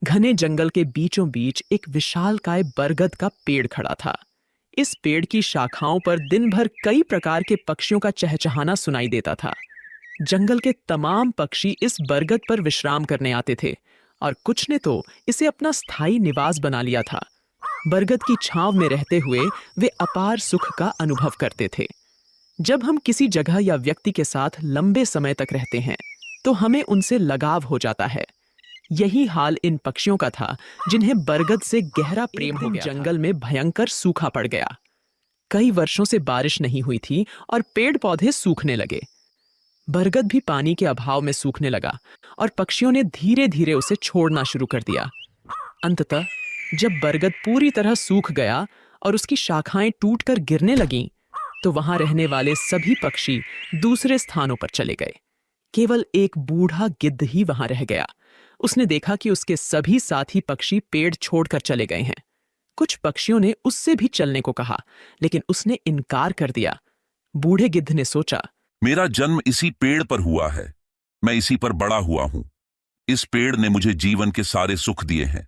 घने जंगल के बीचों बीच एक विशालकाय बरगद का पेड़ खड़ा था। इस पेड़ की शाखाओं पर दिन भर कई प्रकार के पक्षियों का चहचहाना सुनाई देता था। जंगल के तमाम पक्षी इस बरगद पर विश्राम करने आते थे और कुछ ने तो इसे अपना स्थायी निवास बना लिया था। बरगद की छांव में रहते हुए वे अपार सुख का अनुभव करते थे। जब हम किसी जगह या व्यक्ति के साथ लंबे समय तक रहते हैं तो हमें उनसे लगाव हो जाता है। यही हाल इन पक्षियों का था जिन्हें बरगद से गहरा प्रेम हो गया। जंगल में भयंकर सूखा पड़ गया। कई वर्षों से बारिश नहीं हुई थी और पेड़ पौधे सूखने लगे। बरगद भी पानी के अभाव में सूखने लगा और पक्षियों ने धीरे धीरे उसे छोड़ना शुरू कर दिया। अंततः जब बरगद पूरी तरह सूख गया और उसकी शाखाएं टूटकर गिरने लगीं, तो वहां रहने वाले सभी पक्षी दूसरे स्थानों पर चले गए। केवल एक बूढ़ा गिद्ध ही वहां रह गया। उसने देखा कि उसके सभी साथी पक्षी पेड़ छोड़कर चले गए हैं। कुछ पक्षियों ने उससे भी चलने को कहा, लेकिन उसने इनकार कर दिया। बूढ़े गिद्ध ने सोचा, मेरा जन्म इसी पेड़ पर हुआ है, मैं इसी पर बड़ा हुआ हूं। इस पेड़ ने मुझे जीवन के सारे सुख दिए हैं।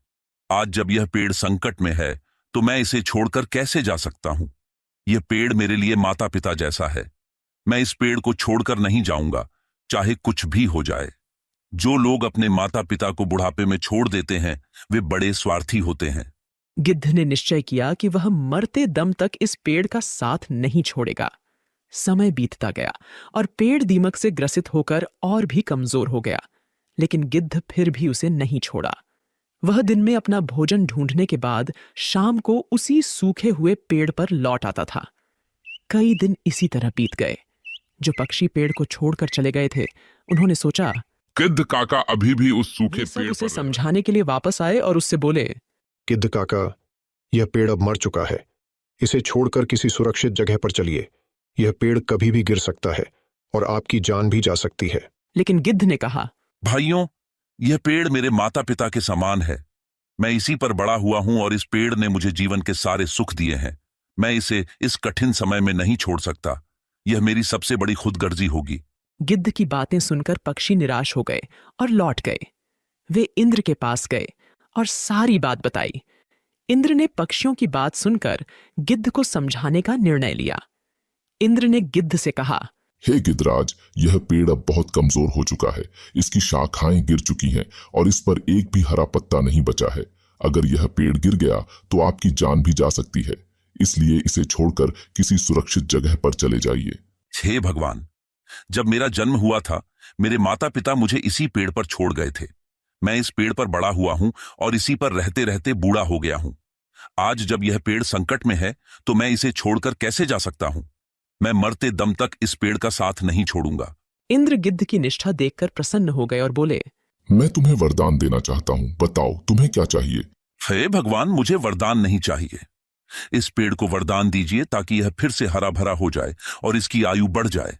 आज जब यह पेड़ संकट में है तो मैं इसे छोड़कर कैसे जा सकता हूं। यह पेड़ मेरे लिए माता पिता जैसा है। मैं इस पेड़ को छोड़कर नहीं जाऊंगा, चाहे कुछ भी हो जाए। जो लोग अपने माता पिता को बुढ़ापे में छोड़ देते हैं वे बड़े स्वार्थी होते हैं। गिद्ध ने निश्चय किया कि वह मरते दम तक इस पेड़ का साथ नहीं छोड़ेगा। समय बीतता गया और पेड़ दीमक से ग्रसित होकर और भी कमजोर हो गया, लेकिन गिद्ध फिर भी उसे नहीं छोड़ा। वह दिन में अपना भोजन ढूंढने के बाद शाम को उसी सूखे हुए पेड़ पर लौट आता था। कई दिन इसी तरह बीत गए। जो पक्षी पेड़ को छोड़कर चले गए थे, उन्होंने सोचा, गिद्ध काका अभी भी उस सूखे ये सब पेड़ उसे पर समझाने के लिए वापस आए और उससे बोले, गिद्ध काका, यह पेड़ अब मर चुका है। इसे छोड़कर किसी सुरक्षित जगह पर चलिए। यह पेड़ कभी भी गिर सकता है और आपकी जान भी जा सकती है। लेकिन गिद्ध ने कहा, भाइयों, यह पेड़ मेरे माता पिता के समान है। मैं इसी पर बड़ा हुआ हूं और इस पेड़ ने मुझे जीवन के सारे सुख दिए हैं। मैं इसे इस कठिन समय में नहीं छोड़ सकता। यह मेरी सबसे बड़ी खुदगर्जी होगी। गिद्ध की बातें सुनकर पक्षी निराश हो गए और लौट गए। वे इंद्र के पास गए और सारी बात बताई। इंद्र ने पक्षियों की बात सुनकर गिद्ध को समझाने का निर्णय लिया। इंद्र ने गिद्ध से कहा, हे गिद्धराज, यह पेड़ अब बहुत कमजोर हो चुका है। इसकी शाखाएं गिर चुकी हैं और इस पर एक भी हरा पत्ता नहीं बचा है। अगर यह पेड़ गिर गया तो आपकी जान भी जा सकती है। इसलिए इसे छोड़कर किसी सुरक्षित जगह पर चले जाइए। हे भगवान, जब मेरा जन्म हुआ था मेरे माता पिता मुझे इसी पेड़ पर छोड़ गए थे। मैं इस पेड़ पर बड़ा हुआ हूं और इसी पर रहते रहते बूढ़ा हो गया हूं। आज जब यह पेड़ संकट में है तो मैं इसे छोड़कर कैसे जा सकता हूं। मैं मरते दम तक इस पेड़ का साथ नहीं छोड़ूंगा। इंद्र गिद्ध की निष्ठा देखकर प्रसन्न हो गए और बोले, मैं तुम्हें वरदान देना चाहता हूँ, बताओ तुम्हें क्या चाहिए। हे भगवान, मुझे वरदान नहीं चाहिए। इस पेड़ को वरदान दीजिए ताकि यह फिर से हरा भरा हो जाए और इसकी आयु बढ़ जाए।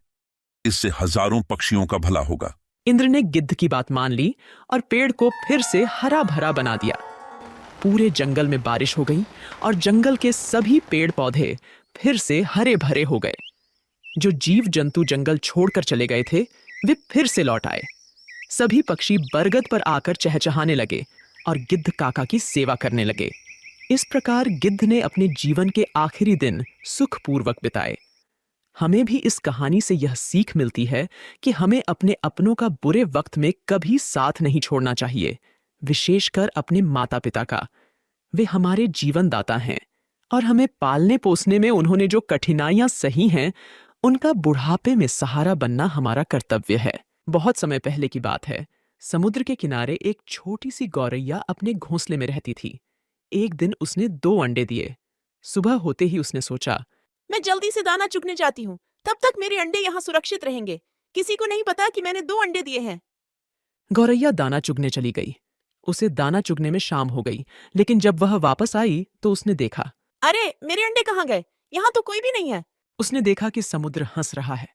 इससे हजारों पक्षियों का भला होगा। इंद्र ने गिद्ध की बात मान ली और पेड़ को फिर से हरा भरा बना दिया। पूरे जंगल में बारिश हो गई और जंगल के सभी पेड़ पौधे फिर से हरे भरे हो गए। जो जीव जंतु जंगल छोड़कर चले गए थे वे फिर से लौट आए। सभी पक्षी बरगद पर आकर चहचहाने लगे और गिद्ध काका की सेवा करने लगे। इस प्रकार गिद्ध ने अपने जीवन के आखिरी दिन सुखपूर्वक बिताए। हमें भी इस कहानी से यह सीख मिलती है कि हमें अपने अपनों का बुरे वक्त में कभी साथ नहीं छोड़ना चाहिए, विशेषकर अपने माता पिता का। वे हमारे जीवन दाता हैं और हमें पालने पोसने में उन्होंने जो कठिनाइयां सही हैं, उनका बुढ़ापे में सहारा बनना हमारा कर्तव्य है। बहुत समय पहले की बात है। समुद्र के किनारे एक छोटी सी गौरैया अपने घोंसले में रहती थी। एक दिन उसने 2 अंडे दिए। सुबह होते ही उसने सोचा, मैं जल्दी से दाना चुगने जाती हूँ, तब तक मेरे अंडे यहाँ सुरक्षित रहेंगे। किसी को नहीं पता कि मैंने 2 अंडे दिए हैं। गौरैया दाना चुगने चली गई। उसे दाना चुगने में शाम हो गई, लेकिन जब वह वापस आई तो उसने देखा, अरे, मेरे अंडे कहाँ गए? यहाँ तो कोई भी नहीं है। उसने देखा कि समुद्र हंस रहा है।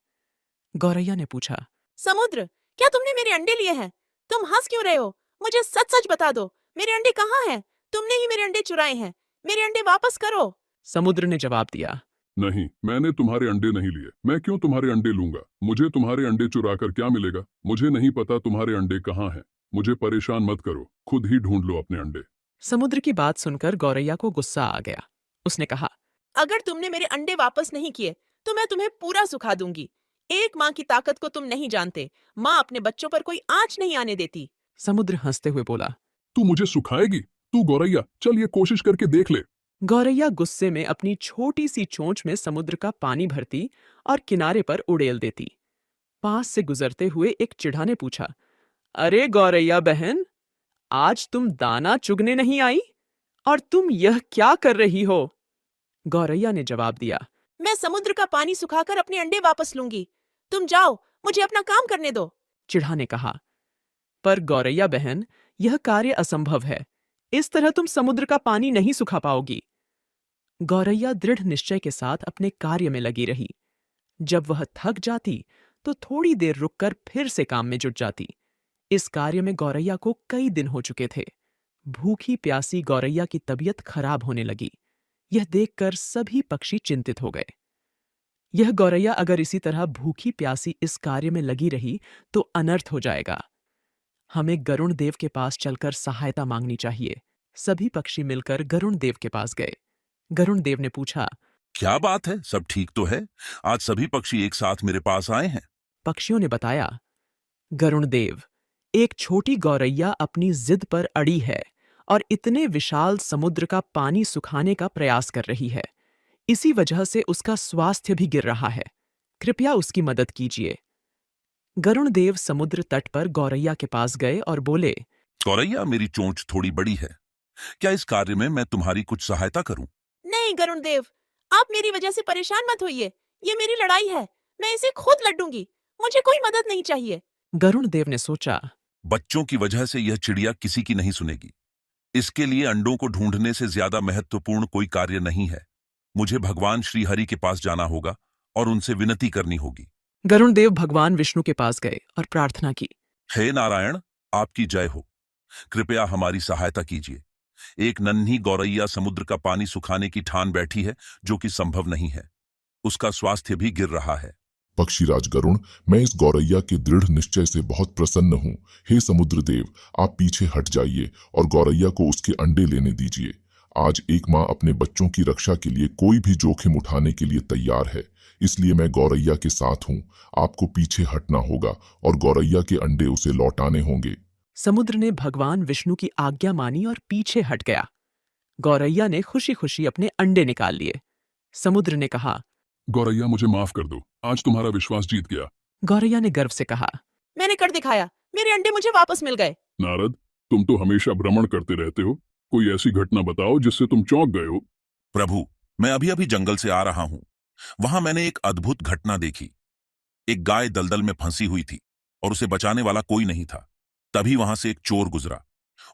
गौरैया ने पूछा, समुद्र, क्या तुमने मेरे अंडे लिए हैं? तुम हंस क्यों रहे हो? मुझे सच सच बता दो, मेरे अंडे कहाँ हैं? तुमने ही मेरे अंडे चुराए हैं। मेरे अंडे वापस करो। समुद्र ने जवाब दिया, नहीं, मैंने तुम्हारे अंडे नहीं लिए। मैं क्यों तुम्हारे अंडे लूंगा? मुझे तुम्हारे अंडे चुरा कर क्या मिलेगा? मुझे नहीं पता तुम्हारे अंडे कहाँ हैं। मुझे परेशान मत करो, खुद ही ढूंढ लो अपने अंडे। समुद्र की बात सुनकर गौरैया को गुस्सा आ गया। उसने कहा, अगर तुमने मेरे अंडे वापस नहीं किए तो मैं तुम्हें पूरा सुखा दूंगी। एक माँ की ताकत को तुम नहीं जानते। माँ अपने बच्चों पर कोई आंच नहीं आने देती। समुद्र हंसते हुए बोला। तू मुझे सुखाएगी? तू गौरैया, चल ये कोशिश करके देख ले। गौरैया गुस्से में अपनी छोटी सी चोंच में समुद्र का पानी भरती और किनारे पर उड़ेल देती। पास से गुजरते हुए एक चिढ़ा ने पूछा, अरे गौरैया बहन, आज तुम दाना चुगने नहीं आई? और तुम यह क्या कर रही हो? गौरैया ने जवाब दिया, मैं समुद्र का पानी सुखाकर अपने अंडे वापस लूंगी। तुम जाओ, मुझे अपना काम करने दो। चिढ़ा ने कहा, पर गौरैया बहन, यह कार्य असंभव है। इस तरह तुम समुद्र का पानी नहीं सुखा पाओगी। गौरैया दृढ़ निश्चय के साथ अपने कार्य में लगी रही। जब वह थक जाती तो थोड़ी देर रुककर फिर से काम में जुट जाती। इस कार्य में गौरैया को कई दिन हो चुके थे। भूखी प्यासी गौरैया की तबीयत खराब होने लगी। यह देखकर सभी पक्षी चिंतित हो गए। यह गौरैया अगर इसी तरह भूखी प्यासी इस कार्य में लगी रही तो अनर्थ हो जाएगा। हमें गरुण देव के पास चलकर सहायता मांगनी चाहिए। सभी पक्षी मिलकर गरुण देव के पास गए। गरुण देव ने पूछा, क्या बात है, सब ठीक तो है? आज सभी पक्षी एक साथ मेरे पास आए हैं। पक्षियों ने बताया, गरुण देव, एक छोटी गौरैया अपनी जिद पर अड़ी है और इतने विशाल समुद्र का पानी सुखाने का प्रयास कर रही है। इसी वजह से उसका स्वास्थ्य भी गिर रहा है। कृपया उसकी मदद कीजिए। गरुण देव समुद्र तट पर गौरैया के पास गए और बोले, गौरैया, मेरी चोंच थोड़ी बड़ी है। क्या इस कार्य में मैं तुम्हारी कुछ सहायता करूं? नहीं गरुण देव, आप मेरी वजह से परेशान मत होइए। ये मेरी लड़ाई है, मैं इसे खुद लड़ूंगी। मुझे कोई मदद नहीं चाहिए। गरुण देव ने सोचा, बच्चों की वजह से यह चिड़िया किसी की नहीं सुनेगी। इसके लिए अंडों को ढूंढने से ज्यादा महत्वपूर्ण कोई कार्य नहीं है। मुझे भगवान श्री हरि के पास जाना होगा और उनसे विनती करनी होगी। गरुण देव भगवान विष्णु के पास गए और प्रार्थना की, हे नारायण, आपकी जय हो। कृपया हमारी सहायता कीजिए। एक नन्ही गौरैया समुद्र का पानी सुखाने की ठान बैठी है, जो कि संभव नहीं है। उसका स्वास्थ्य भी गिर रहा है। पक्षीराज गरुण, मैं इस गौरैया के दृढ़ निश्चय से बहुत प्रसन्न हूँ। हे समुद्र देव, आप पीछे हट जाइए और गौरैया को उसके अंडे लेने दीजिए। आज एक माँ अपने बच्चों की रक्षा के लिए कोई भी जोखिम उठाने के लिए तैयार है। इसलिए मैं गौरैया के साथ हूँ। आपको पीछे हटना होगा और गौरैया के अंडे उसे लौटाने होंगे। समुद्र ने भगवान विष्णु की आज्ञा मानी और पीछे हट गया। गौरैया ने खुशी खुशी अपने अंडे निकाल लिए। समुद्र ने कहा, गौरैया, मुझे माफ कर दो, आज तुम्हारा विश्वास जीत गया। गौरैया ने गर्व से कहा, मैंने कर दिखाया, मेरे अंडे मुझे वापस मिल गए। नारद, तुम तो हमेशा भ्रमण करते रहते हो। कोई ऐसी घटना बताओ जिससे तुम चौंक गए हो। प्रभु, मैं अभी अभी जंगल से आ रहा हूं। वहां मैंने एक अद्भुत घटना देखी। एक गाय दलदल में फंसी हुई थी और उसे बचाने वाला कोई नहीं था। तभी वहां से एक चोर गुजरा।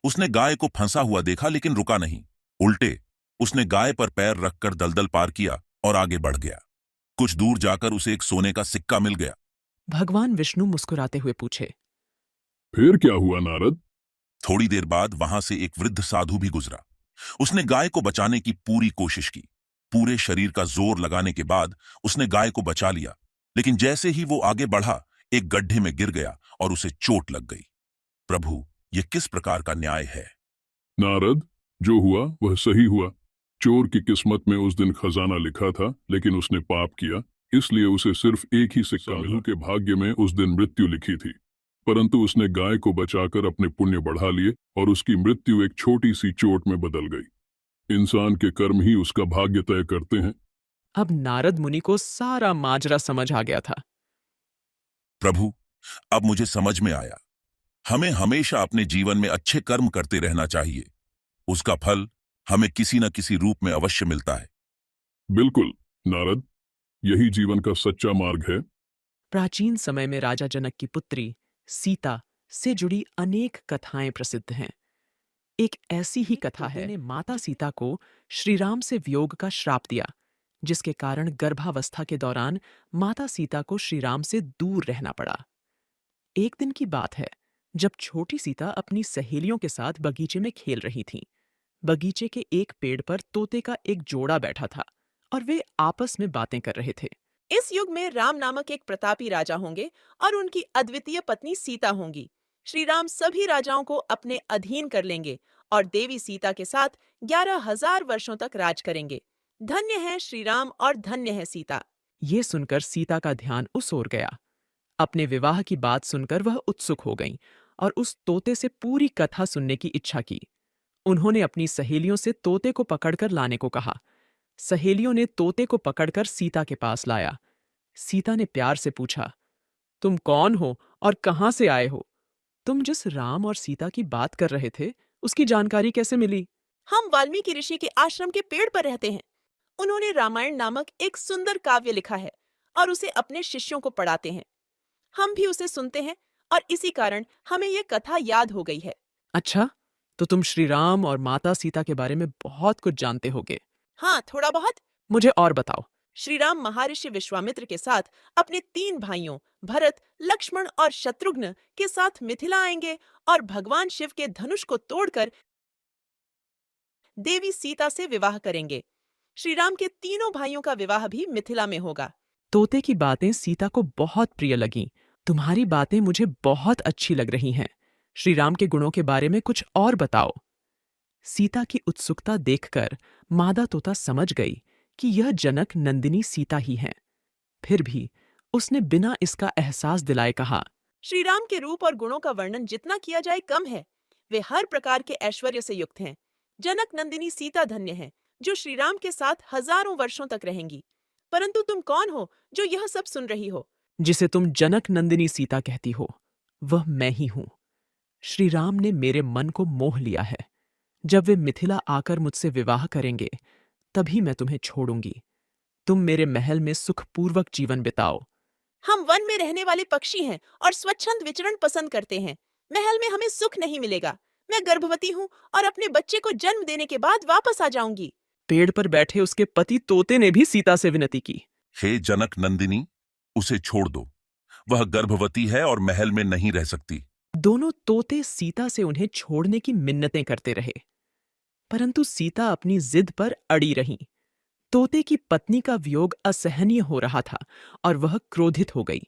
उसने गाय को फंसा हुआ देखा, लेकिन रुका नहीं। उल्टे उसने गाय पर पैर रखकर दलदल पार किया और आगे बढ़ गया। कुछ दूर जाकर उसे एक सोने का सिक्का मिल गया। भगवान विष्णु मुस्कुराते हुए पूछे, फिर क्या हुआ नारद? थोड़ी देर बाद वहां से एक वृद्ध साधु भी गुजरा। उसने गाय को बचाने की पूरी कोशिश की। पूरे शरीर का जोर लगाने के बाद उसने गाय को बचा लिया, लेकिन जैसे ही वो आगे बढ़ा, एक गड्ढे में गिर गया और उसे चोट लग गई। प्रभु, यह किस प्रकार का न्याय है? नारद, जो हुआ वह सही हुआ। चोर की किस्मत में उस दिन खजाना लिखा था, लेकिन उसने पाप किया, इसलिए उसे सिर्फ एक ही सिक्का मिला। साधु के भाग्य में उस दिन मृत्यु लिखी थी, परंतु उसने गाय को बचाकर अपने पुण्य बढ़ा लिए और उसकी मृत्यु एक छोटी सी चोट में बदल गई। इंसान के कर्म ही उसका भाग्य तय करते हैं। अब नारद मुनि को सारा माजरा समझ आ गया था। प्रभु, अब मुझे समझ में आया। हमें हमेशा अपने जीवन में अच्छे कर्म करते रहना चाहिए। उसका फल हमें किसी न किसी रूप में अवश्य मिलता है। बिल्कुल नारद, यही जीवन का सच्चा मार्ग है। प्राचीन समय में राजा जनक की पुत्री सीता से जुड़ी अनेक कथाएं प्रसिद्ध हैं। एक ऐसी ही कथा है ने माता सीता को श्री राम से वियोग का श्राप दिया, जिसके कारण गर्भावस्था के दौरान माता सीता को श्री राम से दूर रहना पड़ा। एक दिन की बात है, जब छोटी सीता अपनी सहेलियों के साथ बगीचे में खेल रही थीं। बगीचे के एक पेड़ पर तोते का एक जोड़ा बैठा था और वे आपस में बातें कर रहे थे। इस युग में राम नामक एक प्रतापी राजा होंगे और उनकी अद्वितीय पत्नी सीता होंगी। श्री राम सभी राजाओं को अपने अधीन कर लेंगे और देवी सीता के साथ 11,000 वर्षों तक राज करेंगे। धन्य है श्री राम और धन्य है सीता। ये सुनकर सीता का ध्यान उस ओर गया। अपने विवाह की बात सुनकर वह उत्सुक हो गईं और उस तोते से पूरी कथा सुनने की इच्छा की। उन्होंने अपनी सहेलियों से तोते को पकड़कर लाने को कहा। सहेलियों ने तोते को पकड़कर सीता के पास लाया। सीता ने प्यार से पूछा, तुम कौन हो और कहाँ से आए हो? तुम जिस राम और सीता की बात कर रहे थे, उसकी जानकारी कैसे मिली? हम वाल्मीकि ऋषि के आश्रम के पेड़ पर रहते हैं। उन्होंने रामायण नामक एक सुंदर काव्य लिखा है और उसे अपने शिष्यों को पढ़ाते हैं। हम भी उसे सुनते हैं और इसी कारण हमें यह कथा याद हो गई है। अच्छा, तो तुम श्री राम और माता सीता के बारे में बहुत कुछ जानते होगे। हाँ, थोड़ा बहुत। मुझे और बताओ। श्री राम महर्षि विश्वामित्र के साथ अपने 3 भाइयों भरत, लक्ष्मण और शत्रुघ्न के साथ मिथिला आएंगे और भगवान शिव के धनुष को तोड़कर देवी सीता से विवाह करेंगे। श्री राम के तीनों भाइयों का विवाह भी मिथिला में होगा। तोते की बातें सीता को बहुत प्रिय लगीं। तुम्हारी बातें मुझे बहुत अच्छी लग रही हैं। श्री राम के गुणों के बारे में कुछ और बताओ। सीता की उत्सुकता देखकर मादा तोता समझ गई कि यह जनक नंदिनी सीता ही हैं। फिर भी उसने बिना इसका एहसास दिलाए कहा, श्री राम के रूप और गुणों का वर्णन जितना किया जाए कम है। वे हर प्रकार के ऐश्वर्य से युक्त हैं। जनक नंदिनी सीता धन्य है, जो श्री राम के साथ हजारों वर्षों तक रहेंगी। परंतु तुम कौन हो जो यह सब सुन रही हो? जिसे तुम जनक नंदिनी सीता कहती हो, वह मैं ही हूं। श्री राम ने मेरे मन को मोह लिया है। जब वे मिथिला आकर मुझसे विवाह करेंगे, तभी मैं तुम्हें छोड़ूंगी। तुम मेरे महल में सुखपूर्वक जीवन बिताओ। हम वन में रहने वाले पक्षी हैं और स्वच्छंद विचरण पसंद करते हैं। महल में हमें सुख नहीं मिलेगा। मैं गर्भवती हूँ और अपने बच्चे को जन्म देने के बाद वापस आ जाऊंगी। पेड़ पर बैठे उसके पति तोते ने भी सीता से विनती की। हे जनक नंदिनी, उसे छोड़ दो। वह गर्भवती है और महल में नहीं रह सकती। दोनों तोते सीता से उन्हें छोड़ने की मिन्नतें करते रहे, परंतु सीता अपनी जिद पर अड़ी रहीं। तोते की पत्नी का वियोग असहनीय हो रहा था और वह क्रोधित हो गई।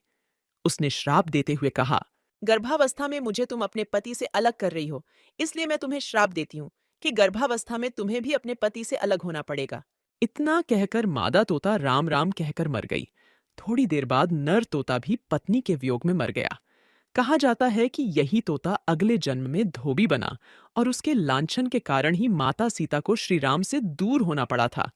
उसने श्राप देते हुए कहा, गर्भावस्था में मुझे तुम अपने पति से अलग कर रही हो, इसलिए मैं तुम्हें श्राप देती हूँ कि गर्भावस्था में तुम्हें भी अपने पति से अलग होना पड़ेगा। इतना कहकर मादा तोता राम राम कहकर मर गई। थोड़ी देर बाद नर तोता भी पत्नी के वियोग में मर गया। कहा जाता है कि यही तोता अगले जन्म में धोबी बना और उसके लांछन के कारण ही माता सीता को श्री राम से दूर होना पड़ा था।